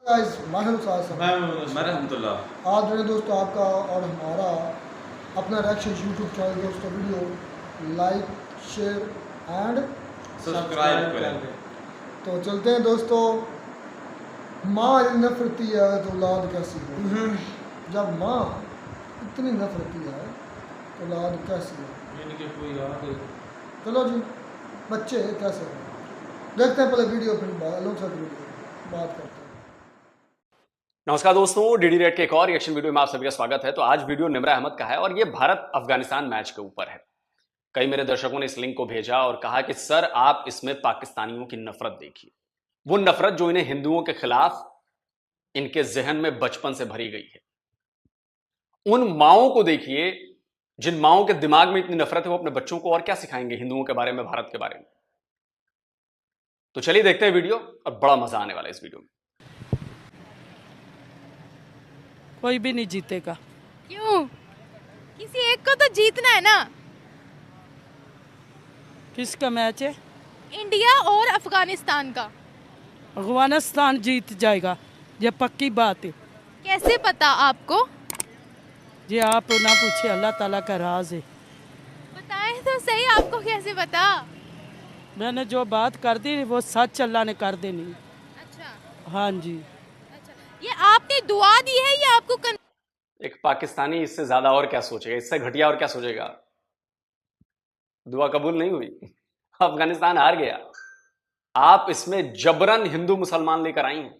रहमतुल्लाह। आज मेरे दोस्तों आपका और हमारा अपना रिएक्शन यूट्यूब चैनल दोस्तों video like share and subscribe करें। तो चलते हैं दोस्तों। माँ नफरती है तो औलाद कैसी है। जब माँ इतनी नफरती है तो औलाद कैसी है। चलो जी बच्चे कैसे हैं देखते हैं पहले वीडियो फिर लोग साथ वीडियो बात करते हैं। नमस्कार दोस्तों, डीडी रेड के एक और रिएक्शन वीडियो में आप सभी का स्वागत है। तो आज वीडियो निमरा अहमद का है और ये भारत अफगानिस्तान मैच के ऊपर है। कई मेरे दर्शकों ने इस लिंक को भेजा और कहा कि सर आप इसमें पाकिस्तानियों की नफरत देखिए, वो नफरत जो इन्हें हिंदुओं के खिलाफ इनके जहन में बचपन से भरी गई है। उन माओं को देखिए जिन माओं के दिमाग में इतनी नफरत है, वो अपने बच्चों को और क्या सिखाएंगे हिंदुओं के बारे में, भारत के बारे में। तो चलिए देखते हैं वीडियो और बड़ा मजा आने वाला है इस वीडियो में। कोई भी नहीं जीतेगा। क्यों? किसी एक को तो जीतना है ना। किसका मैच है? इंडिया और अफगानिस्तान का। अफगानिस्तान जीत जाएगा, ये पक्की बात है। कैसे पता आपको? ये आप ना पूछे, अल्लाह ताला का राज है। बताएं तो सही, आपको कैसे पता? मैंने जो बात कर दी वो सच अल्लाह ने कर देनी। अच्छा हाँ जी। अच्छा, ये आपने दुआ दी है या आपको एक पाकिस्तानी इससे ज्यादा और क्या सोचेगा, इससे घटिया और क्या सोचेगा। दुआ कबूल नहीं हुई, अफगानिस्तान हार गया। आप इसमें जबरन हिंदू मुसलमान लेकर आई हैं,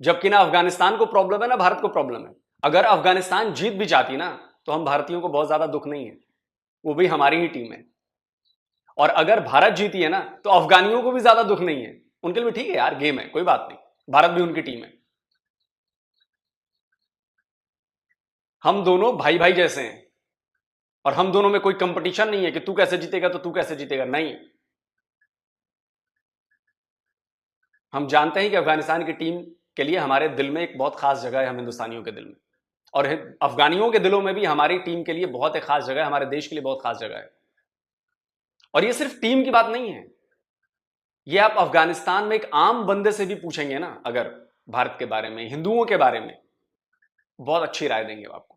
जबकि ना अफगानिस्तान को प्रॉब्लम है ना भारत को प्रॉब्लम है। अगर अफगानिस्तान जीत भी जाती ना तो हम भारतीयों को बहुत ज्यादा दुख नहीं है, वो भी हमारी ही टीम है। और अगर भारत जीती है ना तो अफगानियों को भी ज्यादा दुख नहीं है, उनके लिए ठीक है यार, गेम है, कोई बात नहीं, भारत भी उनकी टीम है। हम दोनों भाई भाई जैसे हैं और हम दोनों में कोई कंपटीशन नहीं है कि तू कैसे जीतेगा तो तू कैसे जीतेगा, नहीं। हम जानते हैं कि अफगानिस्तान की टीम के लिए हमारे दिल में एक बहुत खास जगह है, हम हिंदुस्तानियों के दिल में, और अफगानियों के दिलों में भी हमारी टीम के लिए बहुत एक खास जगह है, हमारे देश के लिए बहुत खास जगह है। और ये सिर्फ टीम की बात नहीं है, ये आप अफगानिस्तान में एक आम बंदे से भी पूछेंगे ना अगर भारत के बारे में, हिंदुओं के बारे में, बहुत अच्छी राय देंगे आपको।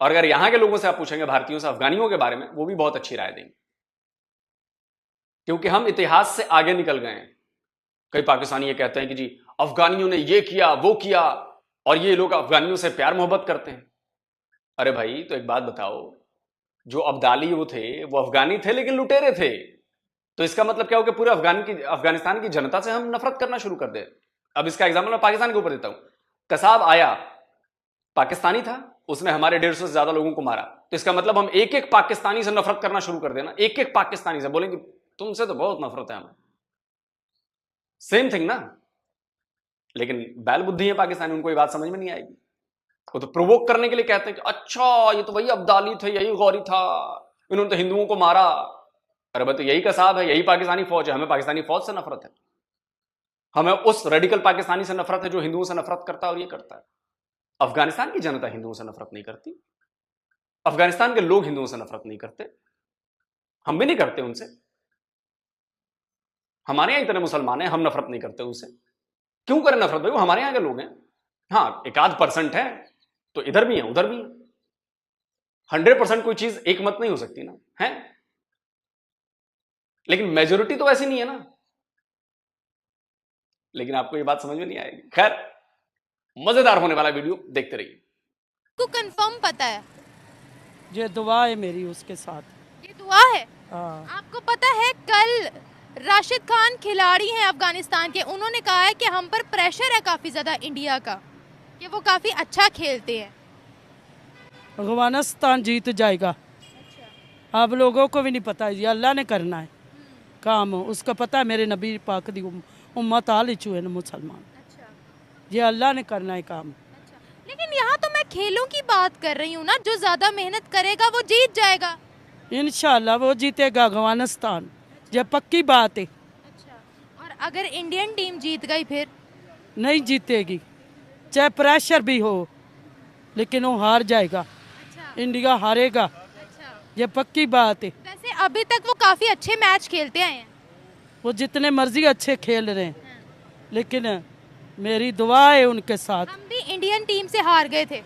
और अगर यहां के लोगों से आप पूछेंगे, भारतीयों से, अफगानियों के बारे में, वो भी बहुत अच्छी राय देंगे, क्योंकि हम इतिहास से आगे निकल गए हैं। कई पाकिस्तानी ये कहते हैं कि जी अफगानियों ने ये किया वो किया और ये लोग अफगानियों से प्यार मोहब्बत करते हैं। अरे भाई तो एक बात बताओ, जो अब्दाली वो थे वो अफगानी थे लेकिन लुटेरे थे, तो इसका मतलब क्या हो कि पूरे अफगानिस्तान की जनता से हम नफरत करना शुरू कर दे। अब इसका एग्जाम्पल मैं पाकिस्तान के ऊपर देता हूं। कसाब आया, पाकिस्तानी था, उसने हमारे 150 से ज्यादा लोगों को मारा, तो इसका मतलब हम एक एक पाकिस्तानी से नफरत करना शुरू कर देना, एक एक पाकिस्तानी से बोलेंगे तुमसे तो बहुत नफरत है हमें। सेम थिंग ना। लेकिन बैल बुद्धि है पाकिस्तानी, उनको ये बात समझ में नहीं आएगी। वो तो प्रोवोक करने के लिए कहते हैं कि अच्छा ये तो वही अब्दाली थे, यही गौरी था, इन्होंने तो हिंदुओं को मारा। अरे भाई तो यही कसाब है, यही पाकिस्तानी फौज है, हमें पाकिस्तानी फौज से नफरत है, हमें उस रेडिकल पाकिस्तानी से नफरत है जो हिंदुओं से नफरत करता है और ये करता है। अफगानिस्तान की जनता हिंदुओं से नफरत नहीं करती, अफगानिस्तान के लोग हिंदुओं से नफरत नहीं करते, हम भी नहीं करते उनसे। हमारे यहां इतने मुसलमान हैं, हम नफरत नहीं करते उनसे। क्यों करें नफरत भाई, वो हमारे यहां के लोग हैं। हाँ 1-8% है तो इधर भी है उधर भी है, 100% कोई चीज एक मत नहीं हो सकती ना, है। लेकिन मेजोरिटी तो ऐसी नहीं है ना। लेकिन आपको ये बात समझ में नहीं आएगी। खैर मजेदार होने वाला वीडियो देखते रहिए। को कंफर्म पता है? ये दुआ है मेरी उसके साथ। ये दुआ है। हाँ। आपको पता है कल राशिद खान खिलाड़ी हैं अफगानिस्तान के, उन्होंने कहा है कि हम पर प्रेशर है काफी ज्यादा इंडिया का, कि वो काफी अच्छा खेलते हैं। अफगानिस्तान जीत जाएगा। अच्छा। आप लोगों को भी नहीं पता, ये अल्लाह ने करना है काम, उसका पता है। मेरे नबी पाक दी उम्मत आल चुए मुसलमान। अच्छा। ये अल्लाह ने करना है काम। अच्छा। लेकिन यहाँ तो मैं खेलों की बात कर रही हूँ ना, जो ज्यादा मेहनत करेगा वो जीत जाएगा। इंशाल्लाह वो जीतेगा अफगानिस्तान, ये पक्की बात है। अच्छा। और अगर इंडियन टीम जीत गई फिर? नहीं जीतेगी, चाहे प्रेशर भी हो, लेकिन वो हार जाएगा। अच्छा। इंडिया हारेगा, अच्छा। ये पक्की बात है। वैसे अभी तक वो काफी अच्छे मैच खेलते आए हैं। वो जितने मर्जी अच्छे खेल रहे हैं, लेकिन मेरी दुआ है उनके साथ। हम भी इंडियन टीम से हार गए थे।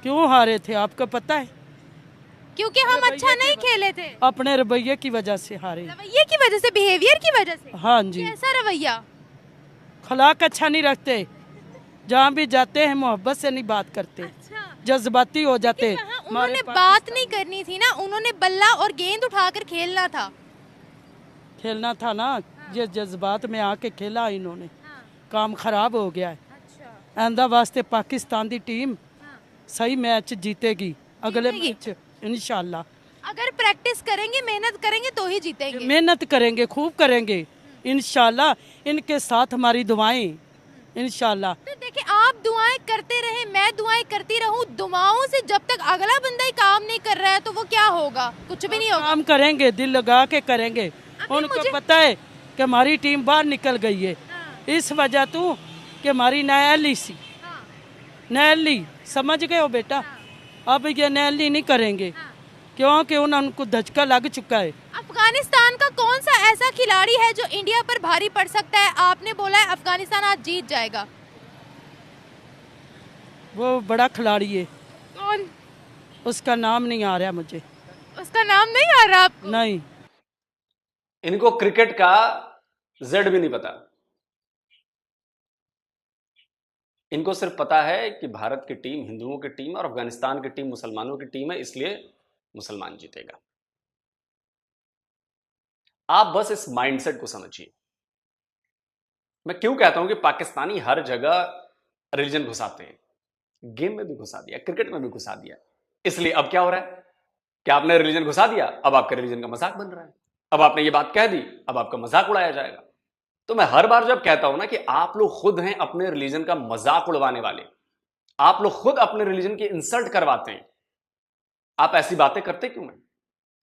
क्यों हारे थे आपको पता है? क्योंकि हम अच्छा नहीं खेले थे। अपने रवैये की वजह से हारे। रवैये की वजह से, बिहेवियर की वजह से। हाँ जी। कैसा रवैया? खलाक अच्छा नहीं रखते, जहाँ भी जाते हैं मोहब्बत से नहीं बात करते, अच्छा। जज्बाती हो जाते। उन्होंने बात नहीं करनी थी ना, उन्होंने बल्ला और गेंद उठाकर खेलना था। खेलना था ना, ये जज्बात में आके खेला इन्होंने, हाँ। काम खराब हो गया है। अच्छा। आंदा वास्ते पाकिस्तान की टीम सही मैच जीतेगी, अगले जीतेगी। मैच इंशाल्लाह। अगर प्रैक्टिस करेंगे, मेहनत करेंगे तो ही जीतेंगे। मेहनत करेंगे, खूब करेंगे इंशाल्लाह। इनके साथ हमारी दुआएं इंशाल्लाह। तो देखिए, आप दुआएं करते रहे, मैं दुआएं करती रहूं, दुआओं से जब तक अगला बंदा ही काम नहीं कर रहा है तो वो क्या होगा? कुछ भी नहीं होगा। काम करेंगे, दिल लगा के करेंगे। उनको पता है कि हमारी टीम बाहर निकल गई है, इस वजह तो कि हमारी नैली सी, नैली समझ गए हो बेटा? अब ये नैली नहीं करेंगे क्योंकि उनको धचका लग चुका है। अफगानिस्तान का कौन सा ऐसा खिलाड़ी है जो इंडिया पर भारी पड़ सकता है? आपने बोला है अफगानिस्तान आज जीत जाएगा। वो बड़ा खिलाड़ी है, कौन? उसका नाम नहीं आ रहा मुझे। उसका नाम नहीं आ रहा आपको? नहीं। इनको क्रिकेट का जेड भी नहीं पता। इनको सिर्फ पता है कि भारत की टीम हिंदुओं की टीम और अफगानिस्तान की टीम मुसलमानों की टीम है, इसलिए मुसलमान जीतेगा। आप बस इस माइंडसेट को समझिए। मैं क्यों कहता हूं कि पाकिस्तानी हर जगह रिलीजन घुसाते हैं, गेम में भी घुसा दिया, क्रिकेट में भी घुसा दिया। इसलिए अब क्या हो रहा है कि आपने रिलीजन घुसा दिया, अब आपके रिलीजन का मजाक बन रहा है। अब आपने ये बात कह दी, अब आपका मजाक उड़ाया जाएगा। तो मैं हर बार जब कहता हूं ना कि आप लोग खुद हैं अपने रिलीजन का मजाक उड़वाने वाले, आप लोग खुद अपने रिलीजन की इंसल्ट करवाते हैं। आप ऐसी बातें करते क्यों हैं?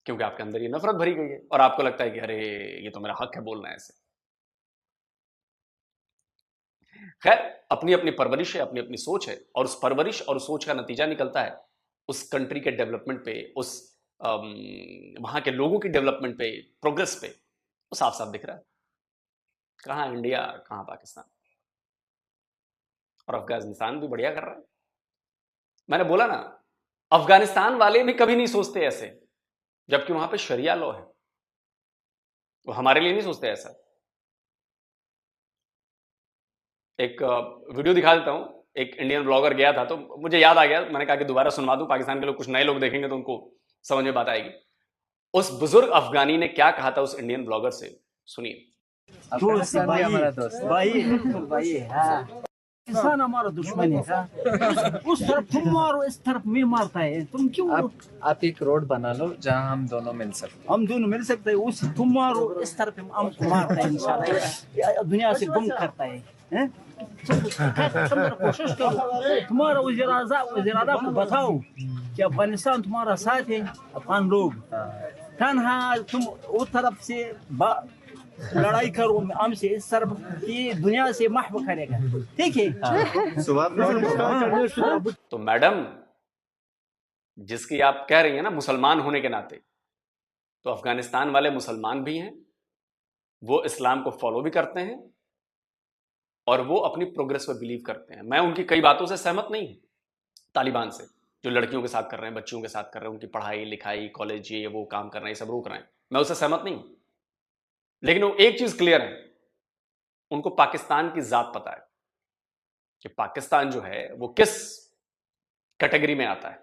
क्योंकि आपके अंदर ये नफरत भरी गई है और आपको लगता है कि अरे ये तो मेरा हक है बोलना ऐसे। खैर, अपनी अपनी परवरिश है, अपनी अपनी सोच है, और उस परवरिश और सोच का नतीजा निकलता है उस कंट्री के डेवलपमेंट पे, उस वहां के लोगों की डेवलपमेंट पे, प्रोग्रेस पे। वो साफ साफ दिख रहा है। कहां इंडिया, कहां पाकिस्तान। और अफगानिस्तान भी बढ़िया कर रहा है। मैंने बोला ना, अफगानिस्तान वाले भी कभी नहीं सोचते ऐसे, जबकि वहां पे शरिया लॉ है। वो हमारे लिए नहीं सोचते ऐसा। एक वीडियो दिखा देता हूं। एक इंडियन ब्लॉगर गया था, तो मुझे याद आ गया, मैंने कहा कि दोबारा सुनवा दूं, पाकिस्तान के लोग, कुछ नए लोग देखेंगे तो उनको समझ में बात आएगी। उस बुजुर्ग अफगानी ने क्या कहा था उस इंडियन ब्लॉगर से, सुनिए। हमारा दोस्त भाई है, इंसान हमारा दुश्मन है। उस तरफ तुम मारो, इस तरफ मैं मारता है, तुम क्यों? आप एक रोड बना लो जहां हम दोनों मिल सकते। हम दोनों मिल सकते हैं। उस तुम मारो, इस तरफ हम मारता है, इंशाल्लाह दुनिया से गुम करता है। कोशिश करो, तुम्हारा वज़ीर-ए-आज़म को बताओ कि अफगानिस्तान तुम्हारा साथ है। अफगान लोग तन्हा तुम उस तरफ से लड़ाई करो, हमसे इस तरफ ये दुनिया से महव करेगा, ठीक है? तो मैडम, जिसकी आप कह रही हैं ना मुसलमान होने के नाते, तो अफगानिस्तान वाले मुसलमान भी हैं, वो इस्लाम को फॉलो भी करते हैं और वो अपनी प्रोग्रेस पर बिलीव करते हैं। मैं उनकी कई बातों से सहमत नहीं हूं, तालिबान से, जो लड़कियों के साथ कर रहे हैं, बच्चियों के साथ कर रहे हैं, उनकी पढ़ाई लिखाई, कॉलेज, ये वो काम कर रहे हैं, सब रोक रहे हैं, मैं उससे सहमत नहीं हूं। लेकिन वो एक चीज क्लियर है, उनको पाकिस्तान की जात पता है कि पाकिस्तान जो है वो किस कैटेगरी में आता है।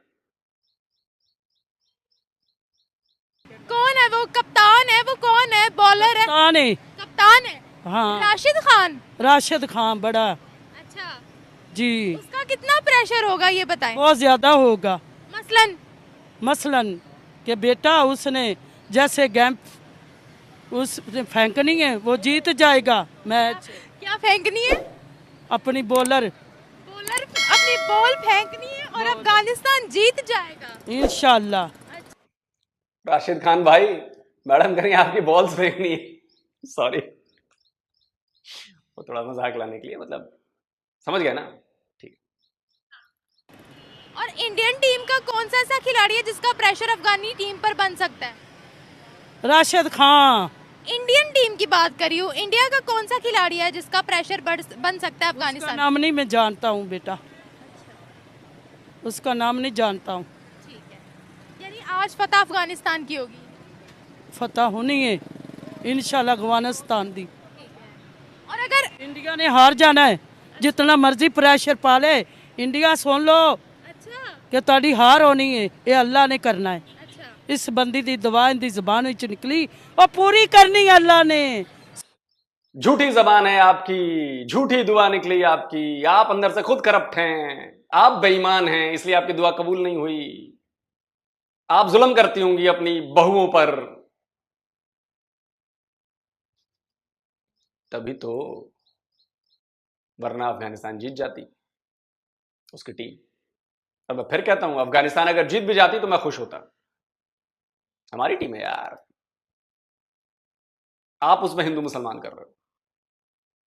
कौन है वो? कप्तान है वो? कौन है? बॉलर है? कप्तान है। कप्तान है? हाँ, राशिद खान। राशिद खान बड़ा। अच्छा जी। उसका कितना प्रेशर होगा ये बताएं? बहुत ज्यादा होगा। मसलन कि बेटा उसने जैसे गेम उसने फेंकनी है, वो जीत जाएगा मैच। क्या फेंकनी है? अपनी बॉलर अपनी बॉल फेंकनी है और अफगानिस्तान जीत जाएगा इंशाल्लाह। राशिद खान भाई, मैडम करेंगे आपकी बॉल्स फेंकनी है। सॉरी, वो थोड़ा मजाक लाने के लिए, मतलब समझ गया ना? ठीक। और इंडियन टीम का कौन सा ऐसा खिलाड़ी है जिसका प्रेशर अफगानी टीम पर बन सकता है? राशिद खान इंडियन टीम की बात करी हूँ, इंडिया का कौन सा खिलाड़ी है जिसका प्रेशर बन सकता है उसका अफगानिस्तान? नाम नहीं मैं जानता हूँ बेटा, उसका नाम नहीं जानता हूँ। ठीक है, यानी आज फतह अफगानिस्तान की होगी। फतह होनी है इंशाल्लाह अफगानिस्तान दी। और अगर इंडिया ने हार जाना है, जितना मर्जी प्रेशर पा ले, इंडिया सुन लो अच्छा कि ताड़ी हार होनी है, ये अल्लाह ने करना है। अच्छा इस बंदी दी दुआ इनकी जबान विच निकली और पूरी करनी है अल्लाह ने। झूठी जबान है आपकी, झूठी दुआ निकली आपकी, आप अंदर से खुद करप्ट हैं, आप बेईमान हैं, इसलिए आपकी दुआ कबूल नहीं हुई। आप जुल्म करती होंगी अपनी बहुओं पर, तभी तो, वरना अफगानिस्तान जीत जाती उसकी टीम। अब मैं फिर कहता हूं, अफगानिस्तान अगर जीत भी जाती तो मैं खुश होता, हमारी टीम है यार। आप उसमें हिंदू मुसलमान कर रहे हो,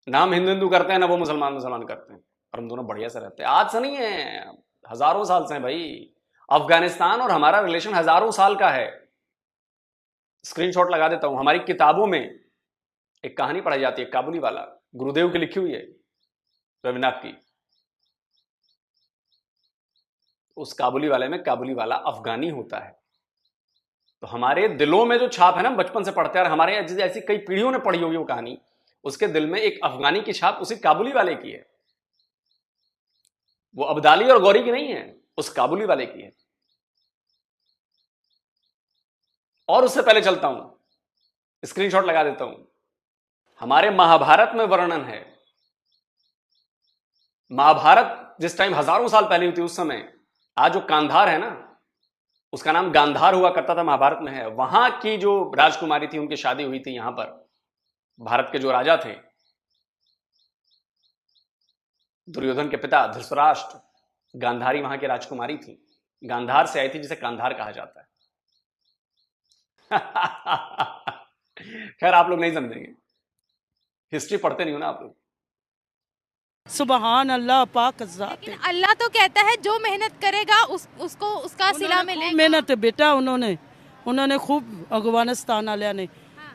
ना हम हिंदू हिंदू करते हैं ना वो मुसलमान मुसलमान करते हैं, और हम दोनों बढ़िया से रहते हैं। आज से नहीं है, हजारों साल से है भाई। अफगानिस्तान और हमारा रिलेशन हजारों साल का है। स्क्रीनशॉट लगा देता हूं, हमारी किताबों में एक कहानी पढ़ाई जाती है, काबुली वाला, गुरुदेव की लिखी हुई है, रविनाथ की। उस काबुली वाले में काबुली वाला अफगानी होता है। तो हमारे दिलों में जो छाप है ना, बचपन से पढ़ते हैं, और हमारे ऐसी कई पीढ़ियों ने पढ़ी होगी वो कहानी, उसके दिल में एक अफगानी की छाप उसी काबुली वाले की है। वो अब्दाली और गौरी की नहीं है, उस काबुली वाले की है। और उससे पहले चलता हूं, स्क्रीनशॉट लगा देता हूं, हमारे महाभारत में वर्णन है। महाभारत जिस टाइम हजारों साल पहले हुई थी, उस समय आज जो कांधार है ना, उसका नाम गांधार हुआ करता था, महाभारत में है। वहां की जो राजकुमारी थी, उनकी शादी हुई थी यहां पर। भारत के जो राजा थे, दुर्योधन के पिता धृतराष्ट्र, गांधारी वहां की राजकुमारी थी। गांधार से आई थी, जिसे कांधार कहा जाता है। खैर आप लोग नहीं समझेंगे, हिस्ट्री पढ़ते नहीं हो ना आप लोग। सुबहान अल्लाह पाक ज़ात है। लेकिन अल्लाह तो कहता है जो मेहनत करेगा उसको उसका सिला उन्होंने खूब मिलेगा। मेहनत है बेटा, उन्होंने खूब अफगानिस्तान वालिया ने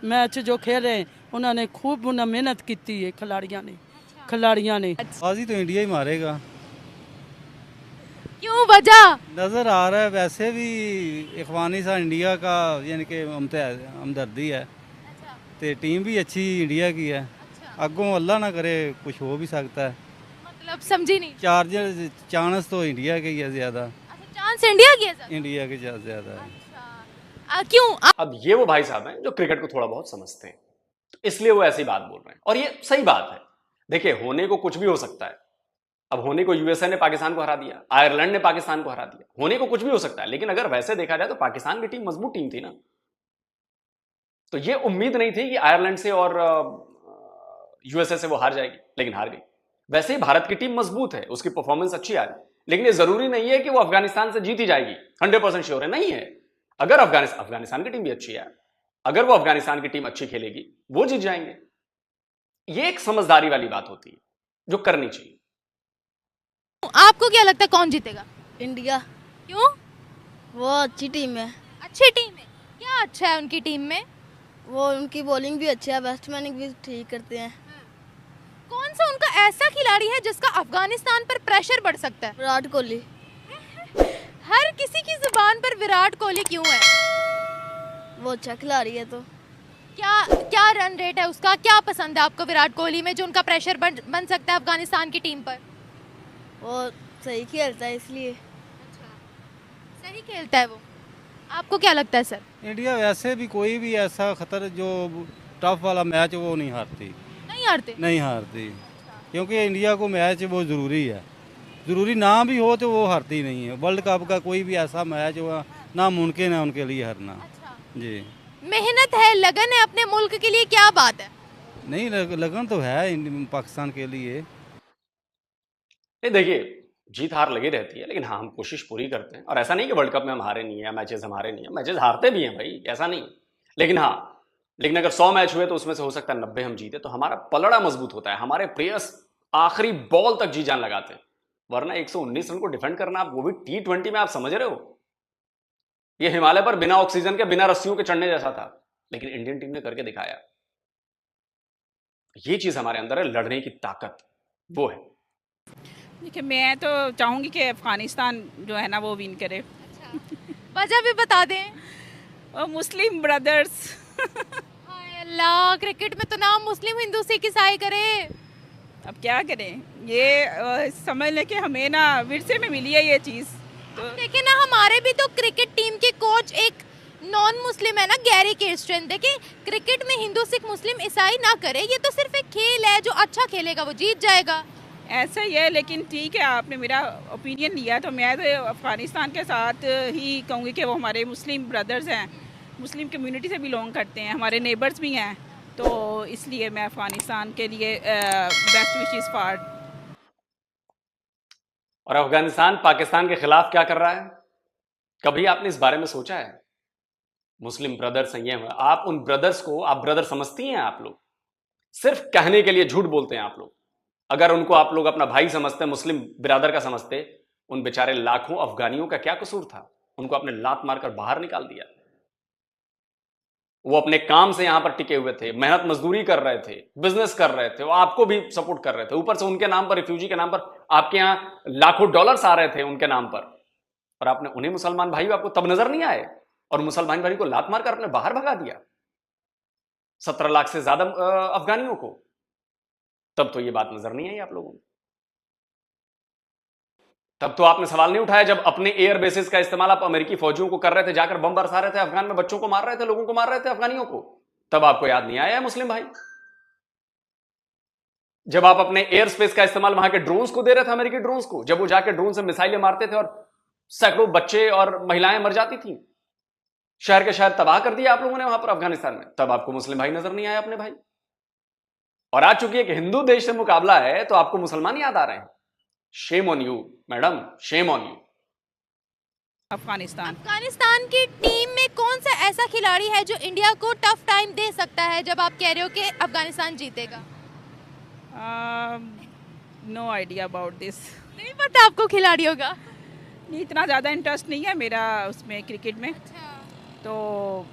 मैच जो खेल रहे हैं, उन्होंने खूब मेहनत की है खिलाड़ियां ने। बाजी तो इंडिया ही मारेगा, क्यों, वजह? नज़र आ रहा है। वैसे भी अफगानिस्तान इंडिया का यानी कि हमदर्दी है, तो टीम भी अच्छी इंडिया की है। अगों अल्लाह ना करे कुछ हो भी सकता है। मतलब समझी नहीं। चांस तो इंडिया के ही है ज़्यादा। अच्छा, चांस इंडिया की है सर? इंडिया के ज़्यादा है। क्यों? अब ये वो भाई साहब हैं जो क्रिकेट को थोड़ा बहुत समझते हैं, तो इसलिए वो ऐसी बात बोल रहे हैं, और ये सही बात है। देखिए, होने को कुछ भी हो सकता है। अब होने को यूएसए ने पाकिस्तान को हरा दिया, आयरलैंड ने पाकिस्तान को हरा दिया, होने को कुछ भी हो सकता है। लेकिन अगर वैसे देखा जाए तो पाकिस्तान की टीम मजबूत टीम थी ना। तो ये उम्मीद नहीं थी कि आयरलैंड से और यूएसए से वो हार जाएगी, लेकिन हार गई। वैसे ही भारत की टीम मजबूत है, उसकी परफॉर्मेंस अच्छी आ रही, लेकिन ये जरूरी नहीं है कि वो अफगानिस्तान से जीती जाएगी। 100% श्योर है नहीं है। अगर अफगानिस्तान की टीम भी अच्छी है, अगर वो अफगानिस्तान की टीम अच्छी खेलेगी, वो जीत जाएंगे। ये एक समझदारी वाली बात होती है जो करनी चाहिए। आपको क्या लगता है कौन जीतेगा? इंडिया। क्यों? वो अच्छी टीम है। अच्छी टीम है? क्या अच्छा है उनकी टीम में? वो उनकी बॉलिंग भी अच्छी है, बैट्समैन भी ठीक करते हैं। कौन सा उनका ऐसा खिलाड़ी है जिसका अफगानिस्तान पर प्रेशर बढ़ सकता है? विराट कोहली। हर किसी की जुबान पर विराट कोहली क्यों है? वो अच्छा खिलाड़ी है। तो क्या रन रेट है उसका? क्या पसंद है आपको विराट कोहली में जो उनका प्रेशर बन सकता है अफगानिस्तान की टीम पर? वो सही खेलता है इसलिए। अच्छा, सही खेलता है वो। आपको क्या लगता है सर? इंडिया वैसे भी कोई भी ऐसा खतर जो टफ वाला मैच वो नहीं हारती। नहीं हारती? क्योंकि इंडिया को मैच वो ज़रूरी है। ज़रूरी ना भी हो तो वो हारती नहीं है। वर्ल्ड कप का कोई भी ऐसा मैच हुआ ना मुमकिन है उनके लिए हारना। अच्छा। जी, मेहनत है, लगन है अपने मुल्क के लिए, क्या बात है? नहीं लगन तो है पाकिस्तान के लिए। नहीं, देखिए, जीत हार लगी रहती है, लेकिन हाँ, हम कोशिश पूरी करते हैं। और ऐसा नहीं कि वर्ल्ड कप में हम हारे नहीं है, मैचेस हम हारे नहीं है, मैचेस हारते भी हैं भाई, ऐसा नहीं। लेकिन हाँ, लेकिन अगर 100 मैच हुए तो उसमें से हो सकता है 90 हम जीते, तो हमारा पलड़ा मजबूत होता है, हमारे प्लेयर्स आखिरी बॉल तक जी जान लगाते हैं। वरना 119 रन को डिफेंड करना, आप वो भी T20 में, आप समझ रहे हो, ये हिमालय पर बिना ऑक्सीजन के, बिना रस्सियों के चढ़ने जैसा था। लेकिन इंडियन टीम ने करके दिखाया। ये चीज हमारे अंदर है, लड़ने की ताकत वो है। देखिए, मैं तो चाहूंगी कि अफगानिस्तान जो है ना वो विन करे। वजह भी बता दें। और मुस्लिम ब्रदर्स। हाय अल्लाह, क्रिकेट में तो ना मुस्लिम हिंदू सिख ईसाई करे। अब क्या करें, ये समझ लें कि हमें ना विरसे में मिली है ये चीज़। तो देखिए ना, हमारे भी तो क्रिकेट टीम के कोच एक नॉन मुस्लिम है ना, गैरी केस्टन। देखिए, क्रिकेट में हिंदू सिख मुस्लिम ईसाई ना करे, ये तो सिर्फ एक खेल है, जो अच्छा खेलेगा वो जीत जाएगा। ऐसा ही है, लेकिन ठीक है, आपने मेरा ओपिनियन लिया तो मैं तो अफ़गानिस्तान के साथ ही कहूँगी कि वो हमारे मुस्लिम ब्रदर्स हैं, मुस्लिम कम्युनिटी से बिलोंग करते हैं, हमारे नेबर्स भी हैं, तो इसलिए मैं अफ़गानिस्तान के लिए बेस्ट विशेस फॉर। और अफगानिस्तान पाकिस्तान के खिलाफ क्या कर रहा है, कभी आपने इस बारे में सोचा है? मुस्लिम ब्रदर्स हैं, ये आप उन ब्रदर्स को आप ब्रदर समझती हैं? आप लोग सिर्फ कहने के लिए झूठ बोलते हैं आप लोग। अगर उनको आप लोग अपना भाई समझते, मुस्लिम बिरादर का समझते, उन बेचारे लाखों अफगानियों का क्या कसूर था? उनको आपने लात मारकर बाहर निकाल दिया। वो अपने काम से यहां पर टिके हुए थे, मेहनत मजदूरी कर रहे थे, बिजनेस कर रहे थे, वो आपको भी सपोर्ट कर रहे थे। ऊपर से उनके नाम पर, रिफ्यूजी के नाम पर आपके यहां लाखों डॉलर्स आ रहे थे उनके नाम पर, और आपने उन्हें मुसलमान भाई आपको तब नजर नहीं आए, और मुसलमान भाई को लात मारकर आपने बाहर भगा दिया 17 लाख से ज्यादा अफगानियों को। तब तो ये बात नजर नहीं आई आप लोगों को। तब तो आपने सवाल नहीं उठाया जब अपने एयर बेसिस का इस्तेमाल आप अमेरिकी फौजियों को कर रहे थे, जाकर बम बरसा रहे थे अफगान में, बच्चों को मार रहे थे, लोगों को मार रहे थे, अफगानियों को। तब आपको याद नहीं आया मुस्लिम भाई? जब आप अपने एयर स्पेस का इस्तेमाल वहां के ड्रोन्स को दे रहे थे, अमेरिकी ड्रोन्स को, जब वो जाकर ड्रोन से मिसाइलें मारते थे और सैकड़ों बच्चे और महिलाएं मर जाती थी, शहर के शहर तबाह कर दिया आप लोगों ने वहां पर अफगानिस्तान में, तब आपको मुस्लिम भाई नजर नहीं आया अपने भाई। और आज चूंकि एक हिंदू देश से मुकाबला है तो आपको मुसलमान याद आ रहे हैं। Shame on you madam, shame on you. Afghanistan की टीम में कौन सा ऐसा खिलाड़ी है जो इंडिया को टफ टाइम दे सकता है, जब आप कह रहे हो कि अफगानिस्तान जीतेगा? No idea about this. नहीं पता आपको खिलाड़ियों का? नहीं, इतना ज़्यादा इंटरेस्ट नहीं है मेरा उसमें, क्रिकेट में। तो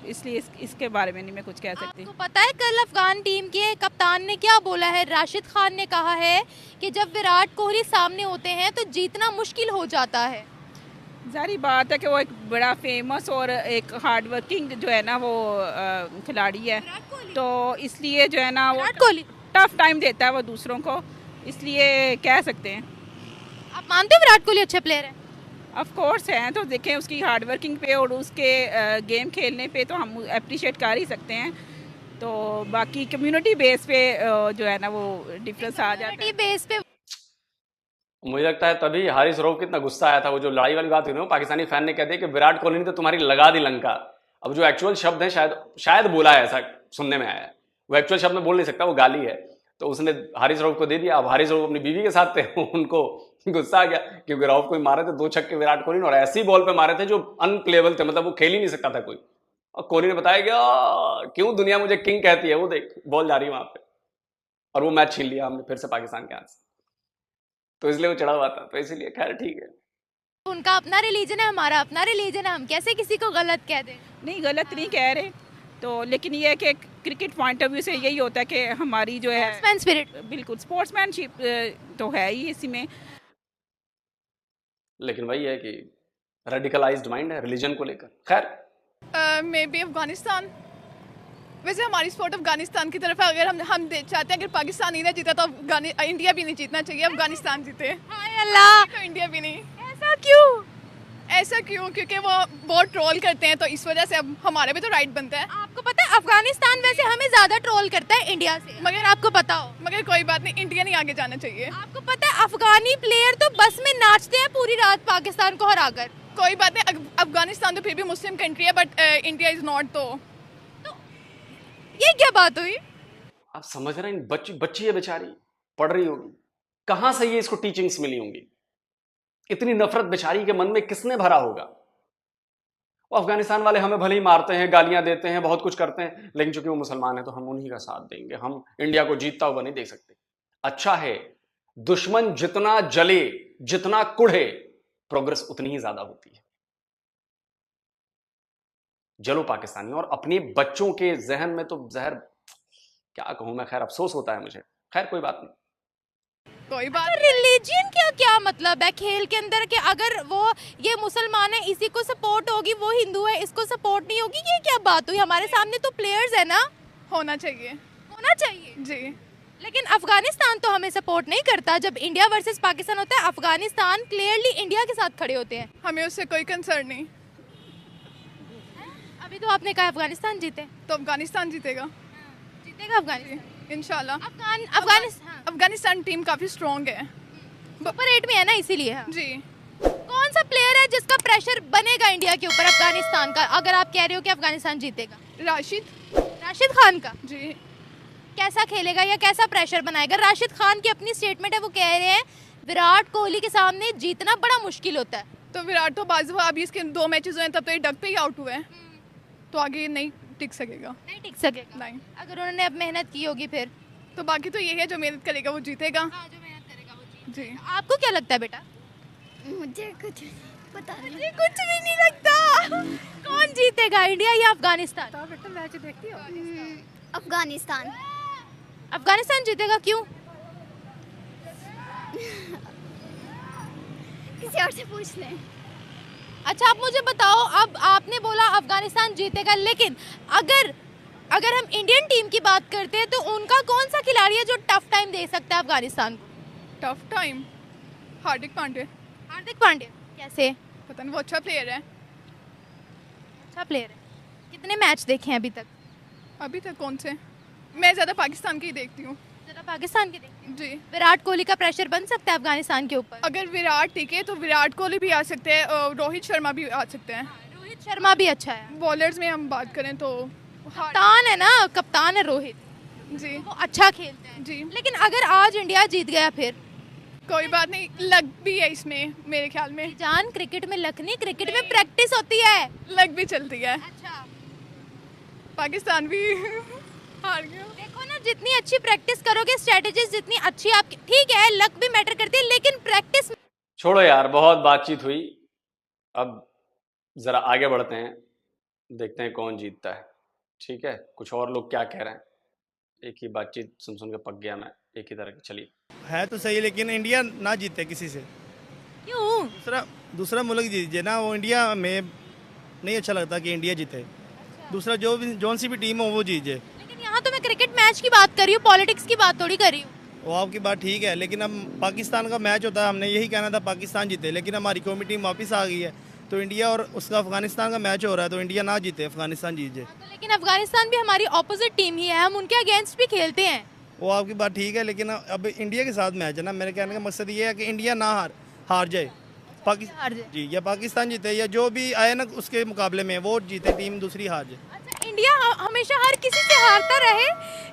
इसलिए इसके बारे में नहीं मैं कुछ कह सकती। आपको पता है कल अफगान टीम के कप्तान ने क्या बोला है? राशिद खान ने कहा है कि जब विराट कोहली सामने होते हैं तो जीतना मुश्किल हो जाता है। जारी बात है कि वो एक बड़ा फेमस और एक हार्ड वर्किंग जो है ना वो खिलाड़ी है, तो इसलिए जो है ना वो टफ टाइम देता है वो दूसरों को, इसलिए कह सकते हैं। आप मानते हो विराट कोहली अच्छे प्लेयर हैं? ऑफ कोर्स हैं, तो देखें उसकी हार्ड वर्किंग पे और उसके गेम खेलने पे तो हम अप्रिशिएट कर ही सकते हैं। तो बाकी कम्युनिटी बेस पे जो है ना वो डिफरेंस आ जाता है। बेस पे मुझे लगता है तभी हारिस रऊफ कितना गुस्सा आया था, वो जो लड़ाई वाली बात हुई ना, पाकिस्तानी फैन ने कह दिया कि विराट कोहली ने तो तुम्हारी लगा दी लंका। अब जो एक्चुअल शब्द है, शायद बोला है, ऐसा सुनने में आया है, वो एक्चुअल शब्द में बोल नहीं सकता, वो गाली है, तो उसने हारिस रऊफ को दे दिया। अब हारिस रऊफ अपनी बीवी के साथ थे, उनको गुस्सा आ गया क्योंकि रऊफ को मारे थे 2 छक्के विराट कोहली ने, और ऐसी बॉल पे मारे थे जो अनप्लेबल थे, मतलब वो खेल ही नहीं सकता था कोई। और कोहली ने बताया कि क्यों दुनिया मुझे किंग कहती है, वो देख बॉल जा रही है वहां पे, और वो मैच छीन लिया हमने फिर से पाकिस्तान के हाथ से, तो इसलिए वो चढ़ा हुआ था। तो इसीलिए खैर ठीक है, उनका अपना रिलीजन है, हमारा अपना रिलीजन है, हम कैसे किसी को गलत कह दें? नहीं, गलत नहीं कह रहे, तो लेकिन ये है कि क्रिकेट पॉइंट ऑफ व्यू से यही होता है कि हमारी जो है स्पोर्ट्समैन स्पिरिट, बिल्कुल स्पोर्ट्समैनशिप तो है ही इसी में, लेकिन वही है कि रेडिकलाइज्ड माइंड है रिलीजन को लेकर। खैर मे बी अफगानिस्तान। वैसे हमारी सपोर्ट अफगानिस्तान की तरफ है। अगर हम चाहते हैं अगर पाकिस्तान नहीं ना जीता तो इंडिया भी नहीं जीतना चाहिए, अफगानिस्तान जीते। हाय अल्लाह, तो इंडिया भी नहीं। ऐसा क्यों? ऐसा क्यों? क्योंकि वो बहुत ट्रोल करते हैं, तो इस वजह से अब हमारे भी तो राइट बनता है। आपको पता है अफगानिस्तान वैसे हमें ज्यादा ट्रोल करता है इंडिया से, मगर आपको पता हो, मगर कोई बात नहीं, इंडिया नहीं आगे जाना चाहिए। आपको पता है अफगानी प्लेयर तो बस में नाचते हैं पूरी रात पाकिस्तान को हराकर। कोई बात नहीं, अफगानिस्तान तो फिर भी मुस्लिम कंट्री है, बट इंडिया इज नॉट। तो ये क्या बात हुई? आप समझ रहे हैं, बच्ची है बेचारी, पढ़ रही होगी, कहां से ये इसको टीचिंग्स मिली होंगी, इतनी नफरत बेचारी के मन में किसने भरा होगा। वो अफगानिस्तान वाले हमें भले ही मारते हैं, गालियां देते हैं, बहुत कुछ करते हैं, लेकिन चूंकि वो मुसलमान है तो हम उन्हीं का साथ देंगे, हम इंडिया को जीतता हुआ नहीं देख सकते। अच्छा है, दुश्मन जितना जले, जितना कुढ़े, प्रोग्रेस उतनी ही ज्यादा होती है। जलो पाकिस्तानी, और अपने बच्चों के जहन में तो जहर क्या कहूँ मैं, खैर अफसोस होता है मुझे, खैर कोई बात नहीं। कोई बात रिलीजियन का क्या मतलब है खेल के अंदर कि अगर वो ये मुसलमान है इसी को सपोर्ट होगी, वो हिंदू है इसको सपोर्ट नहीं होगी, ये क्या बात हुई? हमारे सामने तो प्लेयर्स है ना, होना चाहिए जी। लेकिन अफगानिस्तान तो हमें सपोर्ट नहीं करता। जब इंडिया वर्सेस पाकिस्तान होता है अफगानिस्तान क्लियरली इंडिया के साथ खड़े होते हैं, हमें उससे कोई कंसर्न नहीं। अभी तो आपने कहा अफगानिस्तान जीते, तो अफगानिस्तान जीतेगा अफगानिस्तान इंशाल्लाह। अफगानिस्तान अफगानिस्तान टीम काफी स्ट्रॉन्ग है, सुपर 8 में है ना, इसीलिए। हाँ। जी। कौन सा प्लेयर है जिसका प्रेशर बनेगा इंडिया के ऊपर अफगानिस्तान का, अगर आप कह रहे हो कि अफगानिस्तान जीतेगा? राशिद खान का जी। कैसा खेलेगा या कैसा प्रेशर बनाएगा? राशिद खान की अपनी स्टेटमेंट है, वो कह रहे हैं विराट कोहली के सामने जीतना बड़ा मुश्किल होता है। तो विराट तो बाजू अभी इसके 2 मैचेस हुए हैं, तब तो ये डक पे ही आउट हुए हैं, तो आगे नहीं टिक सकेगा। नहीं, अगर उन्होंने अब मेहनत की होगी फिर तो बाकी तो ये है जो मेहनत करेगा वो जीतेगा। जी। आपको क्या लगता है बेटा? मुझे कुछ पता नहीं, मुझे कुछ भी नहीं लगता। कौन जीतेगा, इंडिया या अफगानिस्तान? तो बेटा मैच देखती हो? अफगानिस्तान। अफगानिस्तान जीतेगा, क्यों? किसी और से पूछ लें। अच्छा आप मुझे बताओ, अब आपने बोला अफगानिस्तान जीतेगा, लेकिन अगर हम इंडियन टीम की बात करते हैं तो उनका कौन सा खिलाड़ी है जो टफ टाइम दे सकता है अफगानिस्तान को? Tough time Hardik Pandya. कैसे? पता नहीं, वो अच्छा प्लेयर है। कितने मैच देखे हैं अभी तक? कौन से? मैं ज़्यादा पाकिस्तान के ही देखती हूँ। पाकिस्तान के देखती हूँ। जी। विराट कोहली का प्रेशर बन सकता है अफगानिस्तान के ऊपर? अगर विराट टिके तो विराट कोहली भी आ सकते हैं, रोहित शर्मा भी आ सकते हैं। रोहित शर्मा भी अच्छा है। बॉलर्स में हम बात करें तो कप्तान है ना, कप्तान है रोहित जी, वो अच्छा खेलते हैं जी। लेकिन अगर आज इंडिया जीत गया फिर? कोई बात नहीं, लक भी है इसमें मेरे ख्याल में। जान क्रिकेट में लक नहीं, क्रिकेट में प्रैक्टिस होती है, लक भी चलती है। अच्छा। पाकिस्तान भी हार गया। देखो ना, जितनी अच्छी प्रैक्टिस करोगे, स्ट्रेटेजीज जितनी अच्छी आपकी, ठीक है लक भी मैटर करती है लेकिन प्रैक्टिस। छोड़ो यार, बहुत बातचीत हुई, अब जरा आगे बढ़ते हैं, देखते हैं कौन जीतता है। ठीक है, कुछ और लोग क्या कह रहे हैं। एक ही बातचीत सुन सुन के पक गया मैं, एक ही तरह की। चलिए, है तो सही, लेकिन इंडिया ना जीते किसी से। क्यों? दूसरा मुल्क जीते ना, वो इंडिया में नहीं अच्छा लगता कि इंडिया जीते। दूसरा जो सी भी टीम हो वो जीत जाए। लेकिन यहाँ तो मैं क्रिकेट मैच की बात कर रही हूँ, पॉलिटिक्स की बात थोड़ी कर रही हूँ। वो आपकी बात ठीक है, लेकिन अब पाकिस्तान का मैच होता है, हमने यही कहना था पाकिस्तान जीते, लेकिन हमारी कौमी टीम वापस आ गई है, तो इंडिया और उसका अफगानिस्तान का मैच हो रहा है, तो इंडिया ना जीते, अफगानिस्तान जीत जाए। लेकिन अफगानिस्तान भी हमारी ऑपोजिट टीम ही है, हम उनके अगेंस्ट भी खेलते हैं। वो आपकी बात ठीक है, लेकिन अब इंडिया के साथ मैच है ना, मेरे कहने का मकसद ये है कि इंडिया ना हार जाए, जी, या पाकिस्तान जीते या जो भी आए ना उसके मुकाबले में वो जीते, टीम दूसरी हार जाए। अच्छा, इंडिया हमेशा हर किसी से हारता रहे,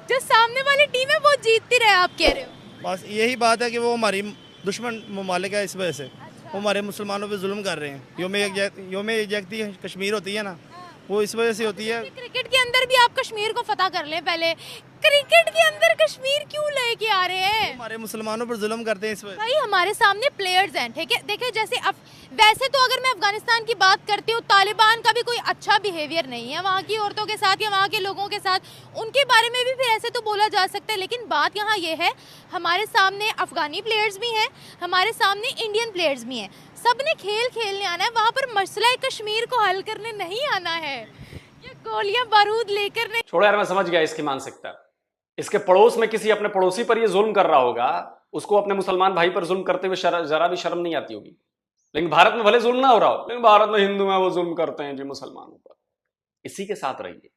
जो सामने वाली टीम है वो जीतती रहे, आप कह रहे हो? बस यही बात है कि वो हमारी दुश्मन ममालिक है, इस वजह से वो हमारे मुसलमानों पे जुल्म कर रहे हैं। योम यकजहती कश्मीर होती है ना, वो इस वजह से होती है। क्रिकेट के अंदर भी आप कश्मीर को फतह कर लें पहले, क्रिकेट के अंदर कश्मीर क्यों लेके आ रहे हैं? हमारे मुसलमानों पर जुल्म करते हैं इस वजह। भाई हमारे सामने प्लेयर्स हैं, ठीक है, देखिए जैसे वैसे तो अगर मैं अफगानिस्तान की बात करती हूँ, तालिबान का भी कोई अच्छा बिहेवियर नहीं है वहाँ की औरतों के साथ या वहाँ के लोगों के साथ, उनके बारे में भी फिर ऐसे तो बोला जा सकता है। लेकिन बात यहाँ ये है, हमारे सामने अफगानी प्लेयर्स भी हैं, हमारे सामने इंडियन प्लेयर्स भी हैं, सब ने खेल खेलने आना है, वहाँ पर मसला कश्मीर को हल करने नहीं आना है, ये गोलियां बारूद लेकर नहीं। छोड़ो यार, मैं समझ गया इसकी मानसिकता। इसके पड़ोस में किसी अपने पड़ोसी पर ये जुल्म कर रहा होगा, उसको अपने मुसलमान भाई पर जुल्म करते हुए जरा भी शर्म नहीं आती होगी। लेकिन भारत में भले जुल्म ना हो रहा हो, लेकिन भारत में हिंदू हैं वो जुल्म करते हैं जी मुसलमानों पर। इसी के साथ रहिए,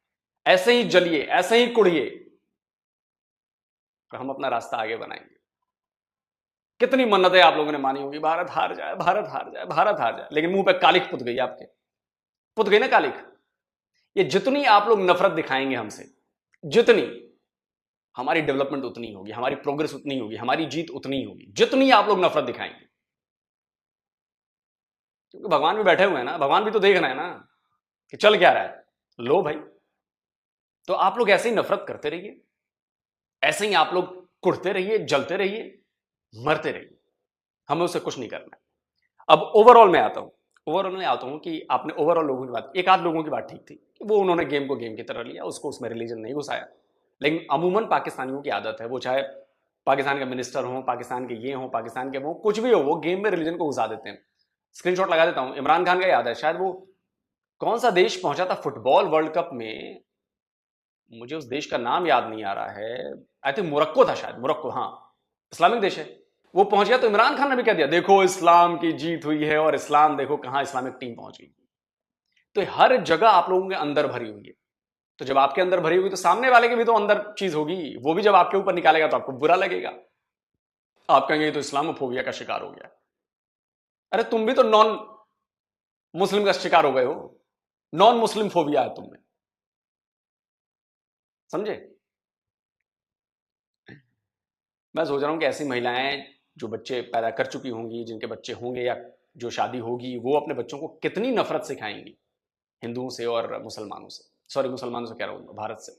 ऐसे ही जलिए, ऐसे ही कुड़िए, हम अपना रास्ता आगे बनाएंगे। कितनी मन्नतें आप लोगों ने मानी होगी, भारत हार जाए, भारत हार जाए, भारत हार जाए, लेकिन मुंह पे कालिख पुत गई आपके, पुत गई ना कालिख। ये जितनी आप लोग नफरत दिखाएंगे हमसे, जितनी हमारी डेवलपमेंट उतनी होगी, हमारी प्रोग्रेस उतनी होगी, हमारी जीत उतनी होगी, जितनी आप लोग नफरत दिखाएंगे। क्योंकि भगवान भी बैठे हुए हैं ना, भगवान भी तो देख रहे हैं ना कि चल क्या रहा है। लो भाई, तो आप लोग ऐसे ही नफरत करते रहिए, ऐसे ही आप लोग कुड़ते रहिए, जलते रहिए, मरते रहिए, हमें उससे कुछ नहीं करना है। अब ओवरऑल में आता हूं कि आपने ओवरऑल लोगों की बात, एक आध लोगों की बात ठीक थी, वो उन्होंने गेम को गेम की तरह लिया, उसको उसमें रिलीजन नहीं घुसाया, लेकिन अमूमन पाकिस्तानियों की आदत है, वो चाहे पाकिस्तान के मिनिस्टर हों, पाकिस्तान के ये हों, पाकिस्तान के वो कुछ भी हो, वो गेम में रिलीजन को घुसा देते हैं। स्क्रीनशॉट लगा देता हूं, इमरान खान का याद है शायद, वो कौन सा देश पहुंचा था फुटबॉल वर्ल्ड कप में, मुझे उस देश का नाम याद नहीं आ रहा है, आई थिंक मोरक्को था शायद, मोरक्को, हाँ इस्लामिक देश है। वो पहुंच गया तो इमरान खान ने भी कह दिया देखो इस्लाम की जीत हुई है, और इस्लाम देखो कहां इस्लामिक टीम पहुंच गई। तो हर जगह आप लोगों के अंदर भरी हुई है, तो जब आपके अंदर भरी हुई तो सामने वाले के भी तो अंदर चीज होगी, वो भी जब आपके ऊपर निकालेगा तो आपको बुरा लगेगा, आप कहेंगे ये तो इस्लामोफोबिया का शिकार हो गया। अरे तुम भी तो नॉन मुस्लिम का शिकार हो गए हो, नॉन मुस्लिम फोबिया है तुम में, समझे? मैं सोच रहा हूं कि ऐसी महिलाएं जो बच्चे पैदा कर चुकी होंगी, जिनके बच्चे होंगे या जो शादी होगी, वो अपने बच्चों को कितनी नफरत सिखाएंगी हिंदुओं से और मुसलमानों से, सॉरी मुसलमानों से कह रहा हूं, भारत से।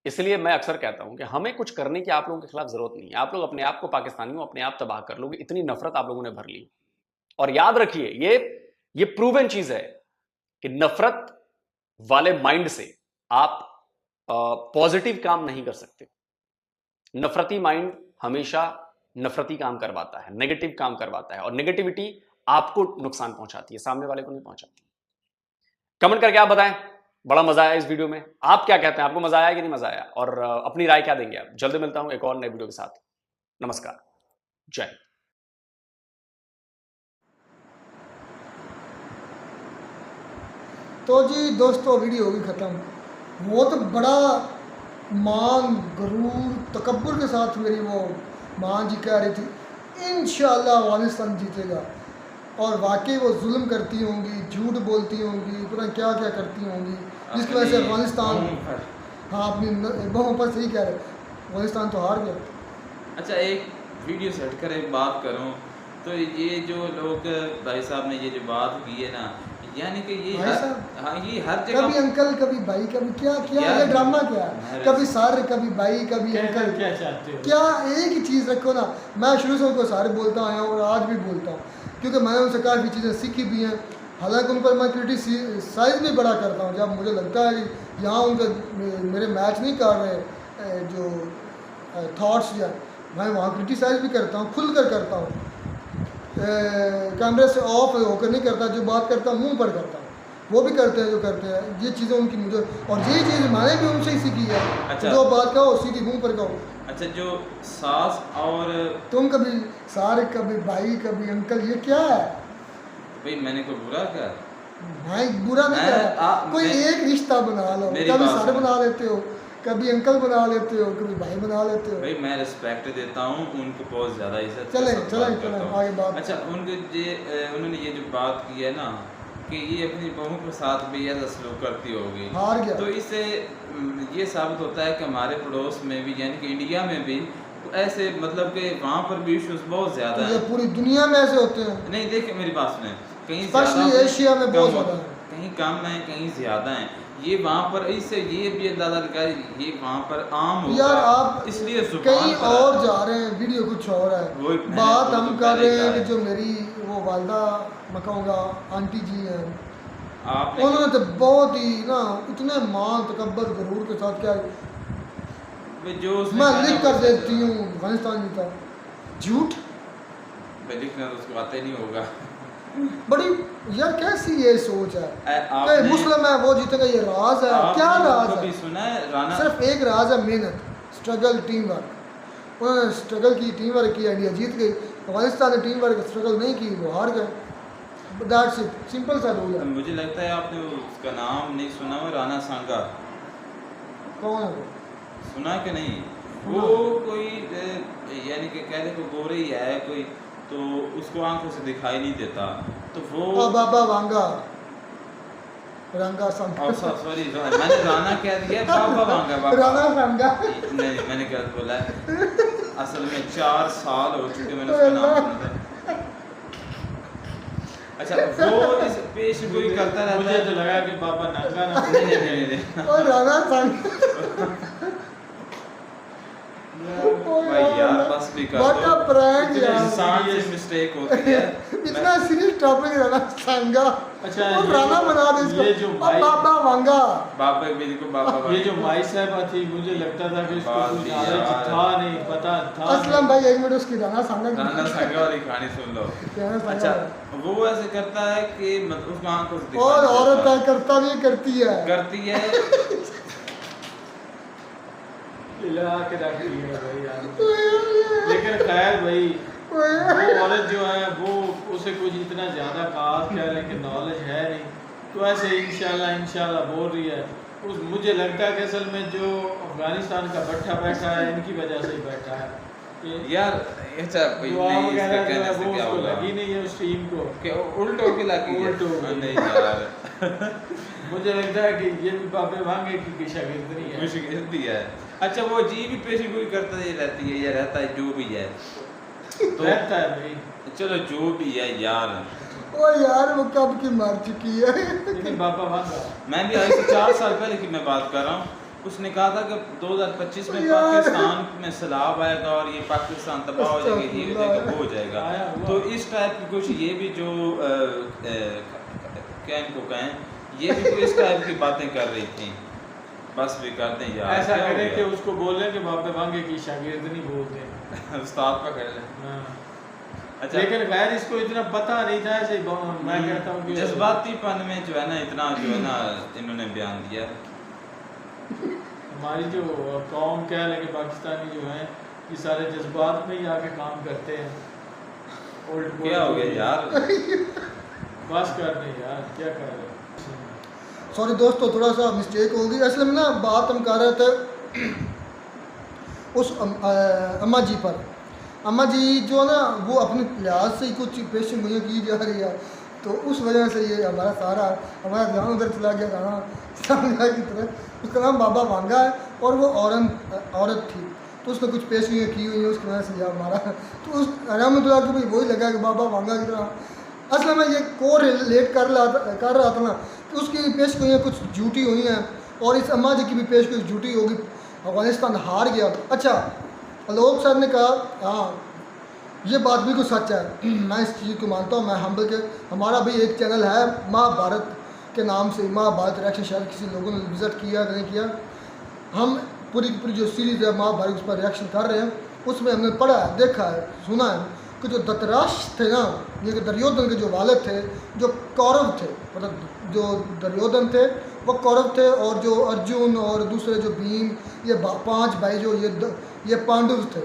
इसलिए मैं अक्सर कहता हूं कि हमें कुछ करने की आप लोगों के खिलाफ जरूरत नहीं है, आप लोग अपने आप को पाकिस्तानियों अपने आप तबाह कर लोगे, इतनी नफरत आप लोगों ने भर ली। और याद रखिए ये प्रूवन चीज है कि नफरत वाले माइंड से आप पॉजिटिव काम नहीं कर सकते। नफरती माइंड हमेशा नफरती काम करवाता है, नेगेटिव काम करवाता है, और नेगेटिविटी आपको नुकसान पहुंचाती है, सामने वाले को नहीं पहुंचाती। कमेंट करके आप बताएं, बड़ा मजा आया इस वीडियो में, आप क्या कहते हैं, आपको मजा आया कि नहीं मजा आया, और अपनी राय क्या देंगे आप। जल्दी मिलता हूं एक और नए वीडियो के साथ, नमस्कार, जय हिंद। तो जी दोस्तों वीडियो होगी ख़त्म। बहुत बड़ा मान गरूर तकब्बुर के साथ मेरी वो माँ जी कह रही थी इंशाअल्लाह अफगानिस्तान जीतेगा, और वाकई वो जुल्म करती होंगी, झूठ बोलती होंगी, पता क्या क्या करती होंगी, जिसकी वजह से अफगानिस्तान, हाँ अपनी बहु पर सही कह रहे, अफगानिस्तान तो हार गया। अच्छा एक वीडियो सेट कर एक बात करूं तो ये जो लोग भाई साहब ने ये जो बात की है ना, यानी कि ये हर जगह, कभी अंकल कभी भाई कभी क्या ये ड्रामा क्या है, कभी सर कभी भाई कभी अंकल, क्या चाहते हो, क्या एक ही चीज़ रखो ना। मैं शुरू से उनको सारे बोलता आया हूँ और आज भी बोलता हूँ, क्योंकि मैंने उनसे काफ़ी चीज़ें सीखी भी हैं। हालांकि उन पर मैं क्रिटिसाइज भी बड़ा करता हूँ, जब मुझे लगता है कि यहाँ उनके मेरे मैच नहीं कर रहे जो थाट्स, या मैं वहाँ क्रिटिसाइज भी करता हूँ, खुल कर करता हूँ, कैमरे से ऑफ होकर नहीं करता, जो बात करता हूँ मुंह पर करता हूँ, वो भी करते हैं जो करते हैं, ये चीज़ें उनकी मुझे, और ये चीज़ मैंने भी उनसे ही सीखी है। अच्छा, जो बात कहो सीधी मुंह पर कहो। अच्छा जो सास और तुम कभी सारे कभी भाई कभी अंकल, ये क्या है भाई, मैंने कोई बुरा क्या, भाई बुरा नहीं करा, कोई एक रिश्ता बना लो, कभी सारे बना लेते हो, कभी अंकल बना लेते हो, कभी भाई बना लेते हो। भाई मैं रिस्पेक्ट देता हूँ उनको, बहुत ज़्यादा इज्जत। चले आगे बात। अच्छा उनके उन्होंने ये जो बात की है ना कि ये अपनी बहू के साथ भी ऐसा सलूक करती होगी, हार गया, तो इससे ये साबित होता है कि हमारे पड़ोस में भी यानी कि इंडिया में भी ऐसे मतलब कि वहाँ पर भी इश्यूज बहुत ज़्यादा है, पूरी दुनिया में ऐसे होते हैं। नहीं देखिए मेरी बात सुने, कहीं एशिया में बहुत ज़्यादा है, कहीं कम है कहीं ज़्यादा है, ये वहाँ पर इससे ये भी अंदाजा लगा ये वहाँ पर आम होगा यार, आप इसलिए कहीं और जा रहे हैं, वीडियो कुछ और है, बात हम कर रहे हैं कि जो मेरी वो वालदा मैं कहूँगा आंटी जी हैं, उन्होंने तो बहुत ही ना इतने मान तकब्बर गरूर के साथ क्या जो मैं लिख कर देती हूँ अफगानिस्तान जीता, झूठ लिखना तो उसको आता ही नहीं होगा। बड़ी यार कैसी ये सोच है, मुस्लिम है वो जीतेगा, ये राज है, क्या राज है? सुना है राना, सिर्फ एक राज है, मेहनत, स्ट्रगल, टीम वर्क। उन्होंने स्ट्रगल की, टीम वर्क किया, इंडिया जीत गई। अफगानिस्तान ने टीम वर्क स्ट्रगल नहीं की, वो हार गए, दैट्स इट, सिंपल सा रूल है। मुझे लगता है आपने उसका नाम नहीं सुना हो, राणा सांगा, कौन है वो? सुना कि नहीं? वो कोई यानी कि कह दे को गोरे ही है कोई, तो उसको आंखों से दिखाई नहीं देता, तो वो बाबा वांगा रंगा संगा, सॉरी मैंने राणा कह दिया, बाबा वांगा, बाबा राणा संगा, नहीं मैंने गलत बोला है, असल में 4 साल हो चुके मैंने उसका नाम सुना था। अच्छा वो इस पेश कोई करता रहता है, मुझे तो लगा कि बाबा नंगा ना, नहीं और राणा संगा भाई यार बस भी कर बाका दो, प्रैंक इतने यार। इंसान से मिस्टेक होती है। इतना सीरियस टॉपिक राना संगा अच्छा, और राना बना दे इसको। ये जो भाई बाबा वांगा बाबा बिल्कुल को बाबा ये जो भाई साहब थी, मुझे लगता था कि इसको बात कुछ भी नॉलेज यार। था नहीं, पता था असलम भाई एक मिनट उसकी राना संगा की राना संगा वाली कहानी सुन लो। राना संगा। अच्छा वो ऐसे करता है कि मतलब उसको आंखों से और दिखाई औरत देता है करता भी करती है करती है हिला के रख दिया भाई यार। लेकिन खैर भाई वो औरत जो है वो उसे कुछ इतना ज़्यादा खास क्या लेकिन नॉलेज है नहीं, तो ऐसे इंशाल्लाह बोल रही है। उस मुझे लगता है कि असल में जो अफगानिस्तान का भट्ठा बैठा है इनकी वजह से ही बैठा है यार। अच्छा दुआ नहीं इसका वगैरह जो कहने है से वो क्या उसको होगा लगी नहीं है उस टीम को कि उल्टो के लगी है। उल्टो हो गई। नहीं यार मुझे लगता है कि ये भी बाबे वांगे की शागिर्द नहीं है। मुश्किल भी है। अच्छा वो जी भी पेशी कोई करता ही रहती है या रहता है जो भी है तो रहता है भाई, चलो जो भी है यार। ओ यार वो कब की मर चुकी है। लेकिन बाबा वांगा मैं भी आज से 4 साल पहले की मैं बात कर रहा हूँ। उसने कहा था कि 2025 में यार। पाकिस्तान में सैलाब आएगा और ये पाकिस्तान तबाह हो जाएगा, ये हो जाएगा, वो हो जाएगा। आया हुआ। तो इस टाइप की कुछ ये भी जो क्या इनको कहें, ये भी कोई इस टाइप की बातें कर रही थी। बस भी कर दें यार, ऐसा क्या हो करें कि गया? उसको बोलें कि बाबे वांगे की शागिर्द नहीं बोलते। उस्ताद का कर लें। हाँ। अच्छा लेकिन खैर इसको इतना पता नहीं था ऐसे मैं कहता हूँ कि जज्बातीपन में जो है ना इतना जो है ना इन्होंने बयान दिया। हमारी जो कौम कह लगे पाकिस्तानी जो है ये सारे जज्बात में ही आके काम करते हैं। उल्ट क्या हो गया यार? बस कर दे यार, क्या कर रहे हो? सॉरी दोस्तों थोड़ा सा मिस्टेक हो गई। असल में ना बात हम कर रहे थे उस अम्मा जी पर। अम्मा जी जो ना वो अपने लिहाज से ही कुछ पेशन गोइयाँ की जा रही है, तो उस वजह से ये हमारा ध्यान उधर चला गया राना संगा की तरफ। उसका नाम बाबा वांगा है और वो औरत थी, तो उसने कुछ पेशगियाँ की हुई है उसकी वजह से यार हमारा तो उस रहमतुल्लाह की भाई वही लगा कि बाबा वांगा की तरह। असल में ये को रिलेट कर रहा था ना कि उसकी पेशगियाँ कुछ झूठी हुई हैं और इस अम्मा जी की भी पेशगोई झूठी होगी। अफगानिस्तान हार गया। अच्छा आलोक सर ने कहा हाँ ये बात बिल्कुल सच है, मैं इस चीज़ को मानता हूँ। मैं हम्बल के हमारा भी एक चैनल है महाभारत के नाम से, महाभारत रिएक्शन, शायद किसी लोगों ने विज़िट किया नहीं किया। हम पूरी की पूरी जो सीरीज़ है महाभारत उस पर रिएक्शन कर रहे हैं। उसमें हमने पढ़ा है, देखा है, सुना है कि जो धृतराष्ट्र थे ना, ये दुर्योधन के जो वालिद थे, जो कौरव थे, मतलब जो दुर्योधन थे वो कौरव थे और जो अर्जुन और दूसरे जो भीम, ये 5 भाई जो ये पांडव थे।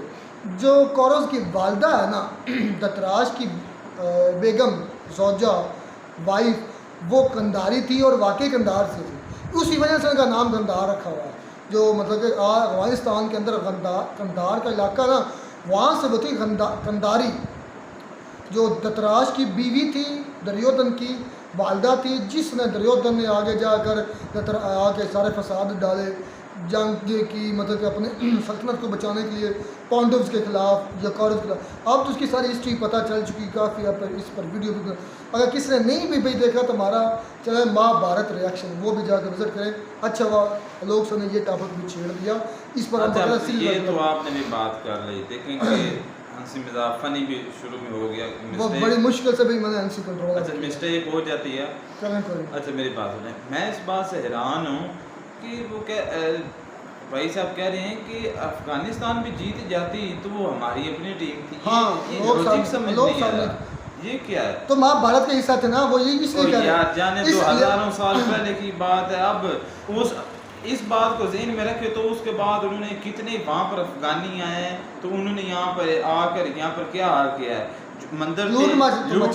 जो कौरव की वालदा है ना धृतराष्ट्र की बेगम ज़ौजा वाइफ, वो कंधारी थी और वाकई कंधार से थी। उसी वजह से उनका नाम कंधार रखा हुआ है। जो मतलब कि अफगानिस्तान के अंदर कंधार का इलाका ना, वहाँ से वो थी कंधारी, जो धृतराष्ट्र की बीवी थी, दुर्योधन की वालदा थी, जिसने दुर्योधन ने आगे जाकर आके सारे फसाद डाले जंग की, मतलब कि अपने सल्तनत को बचाने के लिए पांडव्स के खिलाफ या कौरव के खिलाफ। अब तो उसकी सारी हिस्ट्री पता चल चुकी काफ़ी। अब इस पर वीडियो भी, अगर किसी ने नहीं भी भाई देखा तो हमारा चैनल महाभारत रिएक्शन, वो भी जाकर विजिट करें। अच्छा हुआ लोग सर ने ये टॉपिक भी छेड़ दिया, इस पर हम ये तो आपने भी बात कर ली, देखेंगे हंसी मजाक फनी भी शुरू में हो गया, वो बड़ी मुश्किल से भी मैंने हंसी कंट्रोल। अच्छा मिस्टेक हो जाती है। अच्छा मेरी बात सुने, मैं इस बात से हैरान हूँ कि वो क्या भाई साहब कह रहे हैं कि अफगानिस्तान भी जीत जाती तो वो हमारी अपनी टीम थी। हाँ, ये लॉजिक समझ नहीं आ रहा, ये क्या है? तो महाभारत के हिस्सा थे ना वो, ये इसलिए यार जाने 2000 साल पहले की बात है। अब उस इस बात को ज़हन में रखे तो उसके बाद उन्होंने कितने वहाँ पर अफगानी आए तो उन्होंने यहाँ पर आकर यहाँ पर क्या हाल किया है, मंदिर लूट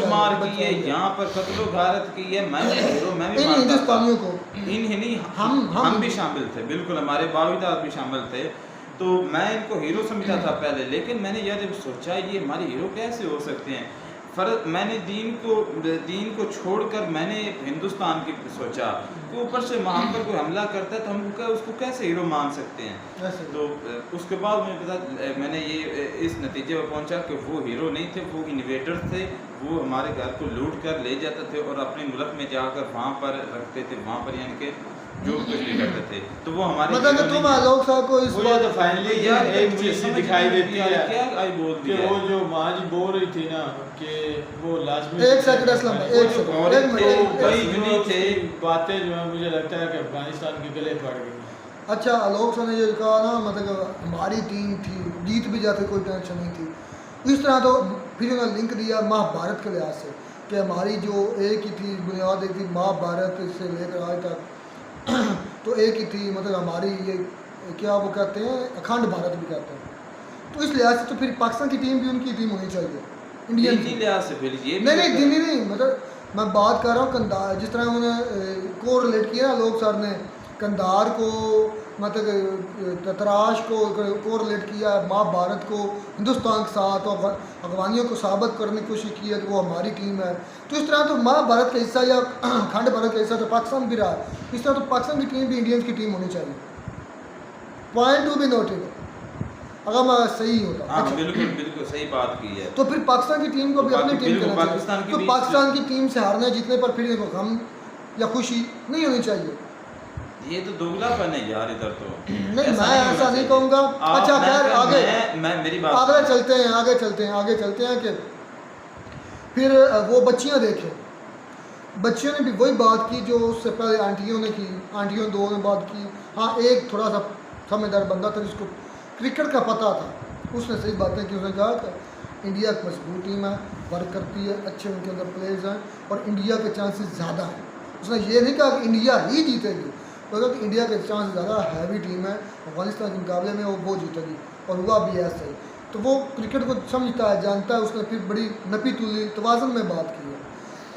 मार की है, यहाँ पर कत्लो गारत की है। मैं भी हिंदुस्तानियों को हम भी शामिल थे, बिल्कुल हमारे बाविदाद भी शामिल थे। तो मैं इनको हीरो समझा था पहले, लेकिन मैंने यह जब सोचा ये हमारे हीरो कैसे हो सकते हैं। मैंने दीन को छोड़कर मैंने हिंदुस्तान की सोचा कि ऊपर से हम पर कोई हमला करता है तो हम उसको कैसे हीरो मान सकते हैं। तो उसके बाद मुझे पता, मैंने ये इस नतीजे पर पहुंचा कि वो हीरो नहीं थे, वो इन्वेटर थे। वो हमारे घर को लूट कर ले जाते थे और अपने मुल्क में जाकर वहाँ पर रखते थे, वहाँ पर यानी कि जो कुछ भी करते थे, तो वो हमारे मतलब कि तुम आलोक साहब को इस मुझे तो फाइनली यार एक चीज सी दिखाई देती है क्या आई बोल कि दिया वो जो माँ जी बोल रही थी ना कि वो लाजमी एक सेकंड असलम भाई, एक सेकंड, एक मिनट, भाई जुनी थे बातें जो है मुझे लगता है कि अफगानिस्तान के गले पड़ गई। अच्छा आलोक साहब ने ये कहा ना, मतलब हमारी टीम थी, जीत भी जाते कोई टेंशन नहीं थी, इस तरह तो फिर उन्होंने लिंक दिया महाभारत के लिहाज से कि हमारी जो एक ही थी बुनियाद, एक थी महाभारत से लेकर आज तक तो एक ही थी, मतलब हमारी ये क्या वो कहते हैं अखंड भारत भी कहते हैं, तो इस लिहाज से तो फिर पाकिस्तान की टीम भी उनकी टीम होनी चाहिए, इंडियन की लिहाज से फिर ये नहीं दिल्ली नहीं, मतलब मैं बात कर रहा हूँ कंधार, जिस तरह उन्होंने को रिलेट किया ना लोग सर ने कंधार को, मतलब ततराश को रिलेट किया, महाभारत को हिंदुस्तान के साथ और अफगानियों को साबित करने की कोशिश की है कि वो हमारी टीम है, तो इस तरह तो महाभारत का हिस्सा या खंड भारत का हिस्सा तो पाकिस्तान भी रहा है, इस तरह तो पाकिस्तान की टीम भी इंडियंस की टीम होनी चाहिए। पॉइंट टू बी नोटेड, अगर मैं सही होता। हाँ बिल्कुल बिल्कुल सही बात की है। तो फिर पाकिस्तान की टीम को भी अपनी टीम करना चाहिए, तो पाकिस्तान की टीम से हारने जीतने पर फिर गम या खुशी नहीं होनी चाहिए। ये तो दोगलापन है यार इधर तो। नहीं मैं ऐसा नहीं कहूँगा। अच्छा खैर आगे मैं मेरी बात आगे चलते हैं कि फिर वो बच्चियाँ देखें, बच्चियों ने भी वही बात की जो उससे पहले आंटियों ने की, आंटियों दो ने बात की। हाँ एक थोड़ा सा समझदार बंदा था जिसको क्रिकेट का पता था, उसने सही बातें की, उसने कहा कि इंडिया एक मजबूत टीम है, वर्क करती है, अच्छे उनके अंदर प्लेयर्स हैं और इंडिया के चांसेस ज़्यादा हैं। उसने ये नहीं कहा कि इंडिया ही जीतेगी, तो कि इंडिया के चांस ज़्यादा हैवी टीम है, अफगानिस्तान के मुकाबले में वो जीतेगी और हुआ भी ऐसा ही। तो वो क्रिकेट को समझता है, जानता है, उसने फिर बड़ी नपी तुली तवाज़ुन में बात की है।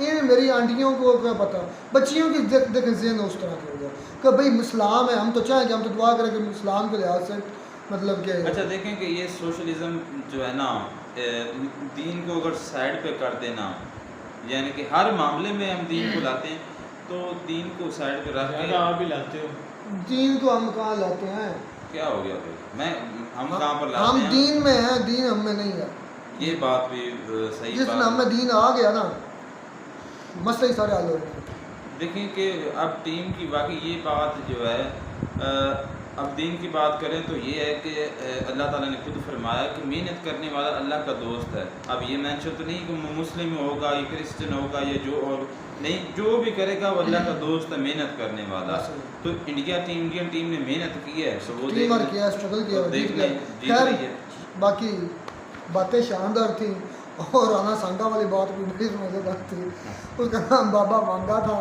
इन मेरी आंटियों को क्या पता, बच्चियों की देखें ज़हन उस तरह के हो गया कि भाई इस्लाम है, हम तो चाहें कि हम तो दुआ करें कि इस्लाम के लिहाज से मतलब कि अच्छा देखें कि ये सोशलिज्म जो है ना, दीन को अगर साइड पे कर देना, यानी कि हर मामले में हम दीन को लाते हैं, तो दीन को साइड पे रख के आप भी लाते हो। दीन को हम कहाँ लाते हैं? क्या हो गया भाई? हम कहाँ पर लाते हम हैं? दीन में हैं, दीन हम में नहीं है। ये बात भी सही जिस दिन हमें दीन आ गया ना, मसले ही सारे हल हो गए। देखिए कि अब टीम की बाकी ये बात जो है, अब दीन की बात करें तो ये है कि अल्लाह ताला ने खुद फरमाया कि मेहनत करने वाला अल्लाह का दोस्त है। अब ये मेंशन तो नहीं कि मुस्लिम होगा या क्रिश्चियन होगा या जो और नहीं, जो भी करेगा वो अल्लाह का दोस्त है, मेहनत करने वाला। तो इंडियन टीम ने मेहनत की है, सो वो किया, स्ट्रगल किया, जीत गया। खैर बाकी बातें शानदार थी और राना सांगा वाली बात भी बड़ी मज़ेदार थी। उसका नाम बाबा वांगा था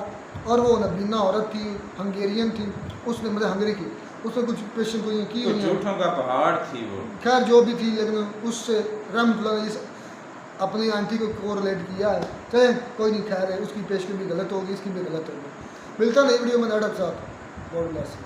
और वो नबीना औरत थी, हंगेरियन थी, उसने मतलब हंगरी की, उसने कुछ पेशन कोई की तो झूठों का पहाड़ थी वो। खैर जो भी थी, लेकिन उससे रहमतुल्लाह ने अपनी आंटी को रिलेट किया है। चले कोई नहीं, खैर है, उसकी पेशगी भी गलत होगी, इसकी भी गलत होगी। मिलता नहीं वीडियो में नाटक साथ। God bless.